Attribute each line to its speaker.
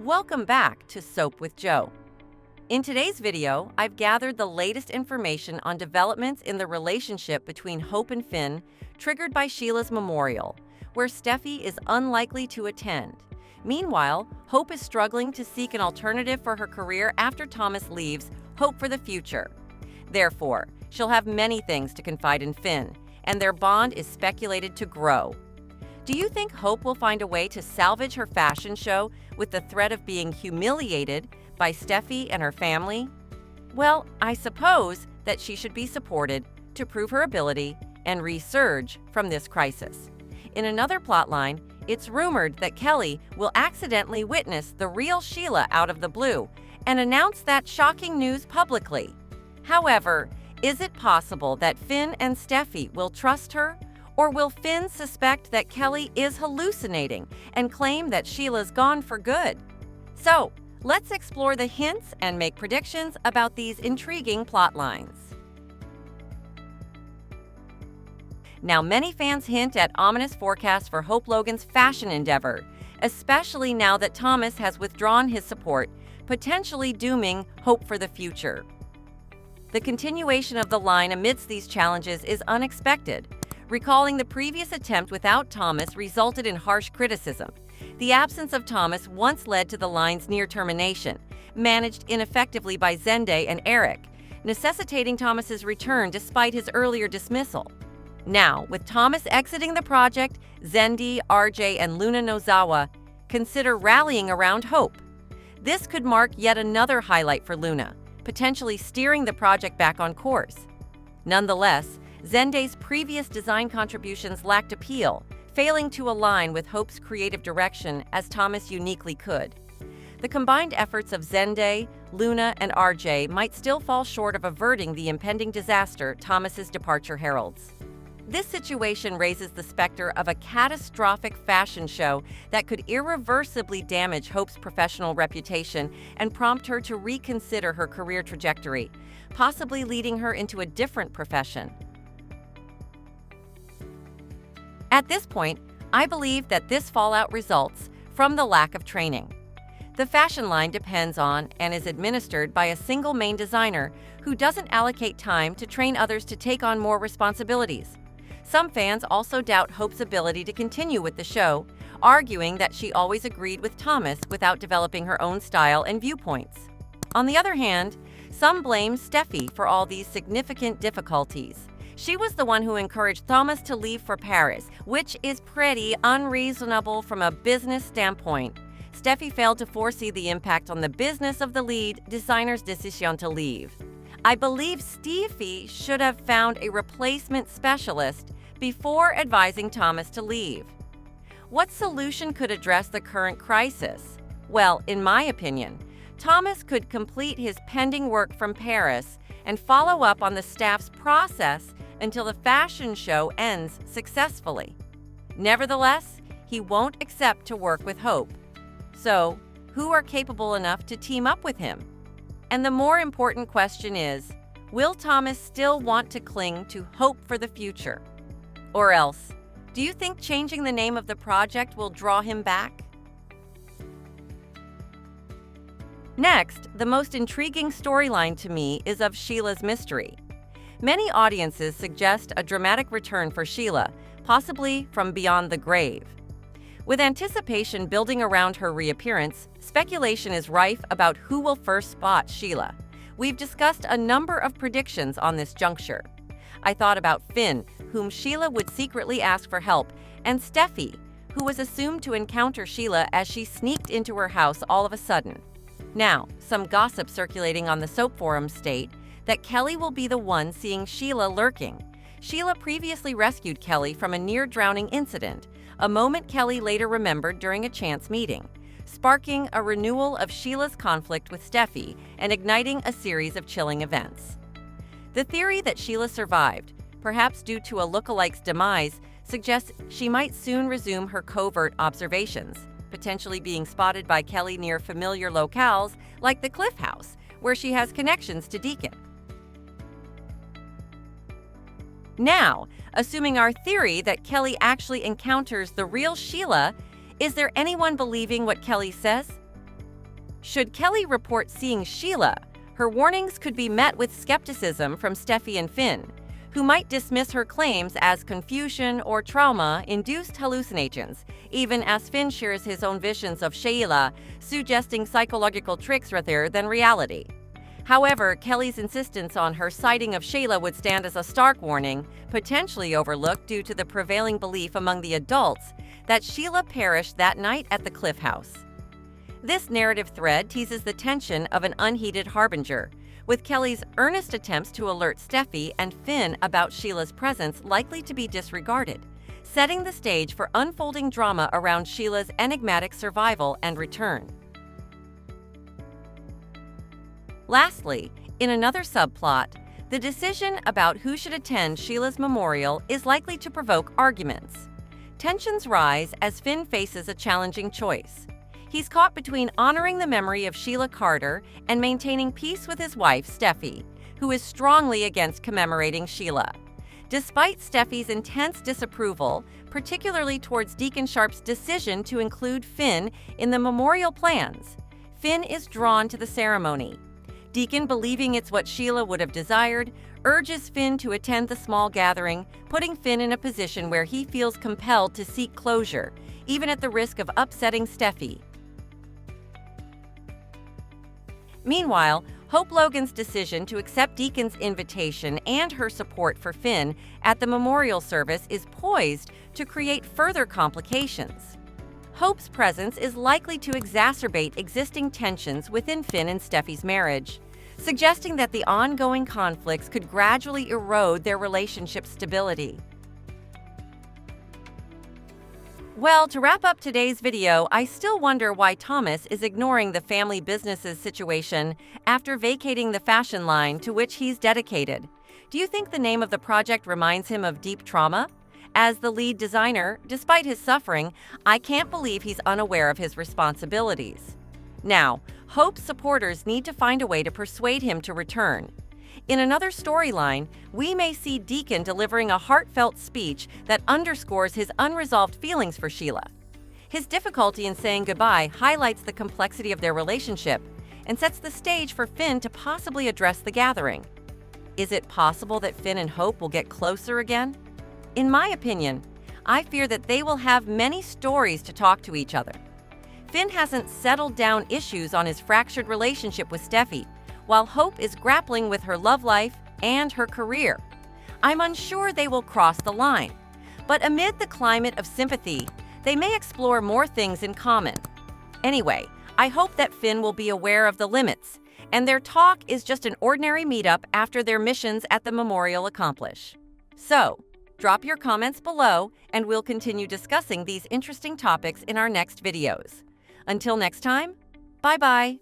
Speaker 1: Welcome back to Soap with Joe. In today's video, I've gathered the latest information on developments in the relationship between Hope and Finn, triggered by Sheilas Memorial, where Steffy is unlikely to attend. Meanwhile, Hope is struggling to seek an alternative for her career after Thomas leaves Hope for the future. Therefore, she'll have many things to confide in Finn, and their bond is speculated to grow. Do you think Hope will find a way to salvage her fashion show with the threat of being humiliated by Steffy and her family? Well, I suppose that she should be supported to prove her ability and resurge from this crisis. In another plotline, it's rumored that Kelly will accidentally witness the real Sheila out of the blue and announce that shocking news publicly. However, is it possible that Finn and Steffy will trust her? Or will Finn suspect that Kelly is hallucinating and claim that Sheila's gone for good? So, let's explore the hints and make predictions about these intriguing plot lines. Now, many fans hint at ominous forecasts for Hope Logan's fashion endeavor, especially now that Thomas has withdrawn his support, potentially dooming Hope for the future. The continuation of the line amidst these challenges is unexpected. Recalling the previous attempt without Thomas resulted in harsh criticism. The absence of Thomas once led to the line's near termination, managed ineffectively by Zende and Eric, necessitating Thomas's return despite his earlier dismissal. Now, with Thomas exiting the project, Zende, RJ, and Luna Nozawa consider rallying around Hope. This could mark yet another highlight for Luna, potentially steering the project back on course. Nonetheless, Zende's previous design contributions lacked appeal, failing to align with Hope's creative direction as Thomas uniquely could. The combined efforts of Zende, Luna, and RJ might still fall short of averting the impending disaster Thomas's departure heralds. This situation raises the specter of a catastrophic fashion show that could irreversibly damage Hope's professional reputation and prompt her to reconsider her career trajectory, possibly leading her into a different profession. At this point, I believe that this fallout results from the lack of training. The fashion line depends on and is administered by a single main designer who doesn't allocate time to train others to take on more responsibilities. Some fans also doubt Hope's ability to continue with the show, arguing that she always agreed with Thomas without developing her own style and viewpoints. On the other hand, some blame Steffy for all these significant difficulties. She was the one who encouraged Thomas to leave for Paris, which is pretty unreasonable from a business standpoint. Steffy failed to foresee the impact on the business of the lead designer's decision to leave. I believe Steffy should have found a replacement specialist before advising Thomas to leave. What solution could address the current crisis? Well, in my opinion, Thomas could complete his pending work from Paris and follow up on the staff's process until the fashion show ends successfully. Nevertheless, he won't accept to work with Hope. So, who are capable enough to team up with him? And the more important question is, will Thomas still want to cling to Hope for the future? Or else, do you think changing the name of the project will draw him back? Next, the most intriguing storyline to me is of Sheilas Mystery. Many audiences suggest a dramatic return for Sheila, possibly from beyond the grave. With anticipation building around her reappearance, speculation is rife about who will first spot Sheila. We've discussed a number of predictions on this juncture. I thought about Finn, whom Sheila would secretly ask for help, and Steffy, who was assumed to encounter Sheila as she sneaked into her house all of a sudden. Now, some gossip circulating on the soap forums state that Kelly will be the one seeing Sheila lurking. Sheila previously rescued Kelly from a near-drowning incident, a moment Kelly later remembered during a chance meeting, sparking a renewal of Sheila's conflict with Steffy and igniting a series of chilling events. The theory that Sheila survived, perhaps due to a lookalike's demise, suggests she might soon resume her covert observations, potentially being spotted by Kelly near familiar locales like the Cliff House, where she has connections to Deacon. Now, assuming our theory that Kelly actually encounters the real Sheila, is there anyone believing what Kelly says? Should Kelly report seeing Sheila, her warnings could be met with skepticism from Steffy and Finn, who might dismiss her claims as confusion or trauma-induced hallucinations, even as Finn shares his own visions of Sheila, suggesting psychological tricks rather than reality. However, Kelly's insistence on her sighting of Sheila would stand as a stark warning, potentially overlooked due to the prevailing belief among the adults that Sheila perished that night at the Cliff House. This narrative thread teases the tension of an unheeded harbinger, with Kelly's earnest attempts to alert Steffy and Finn about Sheila's presence likely to be disregarded, setting the stage for unfolding drama around Sheila's enigmatic survival and return. Lastly, in another subplot, the decision about who should attend Sheila's memorial is likely to provoke arguments. Tensions rise as Finn faces a challenging choice. He's caught between honoring the memory of Sheila Carter and maintaining peace with his wife, Steffy, who is strongly against commemorating Sheila. Despite Steffy's intense disapproval, particularly towards Deacon Sharp's decision to include Finn in the memorial plans, Finn is drawn to the ceremony. Deacon, believing it's what Sheila would have desired, urges Finn to attend the small gathering, putting Finn in a position where he feels compelled to seek closure, even at the risk of upsetting Steffy. Meanwhile, Hope Logan's decision to accept Deacon's invitation and her support for Finn at the memorial service is poised to create further complications. Hope's presence is likely to exacerbate existing tensions within Finn and Steffy's marriage, suggesting that the ongoing conflicts could gradually erode their relationship's stability. Well, to wrap up today's video, I still wonder why Thomas is ignoring the family business's situation after vacating the fashion line to which he's dedicated. Do you think the name of the project reminds him of deep trauma? As the lead designer, despite his suffering, I can't believe he's unaware of his responsibilities. Now, Hope's supporters need to find a way to persuade him to return. In another storyline, we may see Deacon delivering a heartfelt speech that underscores his unresolved feelings for Sheila. His difficulty in saying goodbye highlights the complexity of their relationship and sets the stage for Finn to possibly address the gathering. Is it possible that Finn and Hope will get closer again? In my opinion, I fear that they will have many stories to talk to each other. Finn hasn't settled down issues on his fractured relationship with Steffy, while Hope is grappling with her love life and her career. I'm unsure they will cross the line, but amid the climate of sympathy, they may explore more things in common. Anyway, I hope that Finn will be aware of the limits, and their talk is just an ordinary meetup after their missions at the memorial accomplish. So, drop your comments below, and we'll continue discussing these interesting topics in our next videos. Until next time, bye-bye.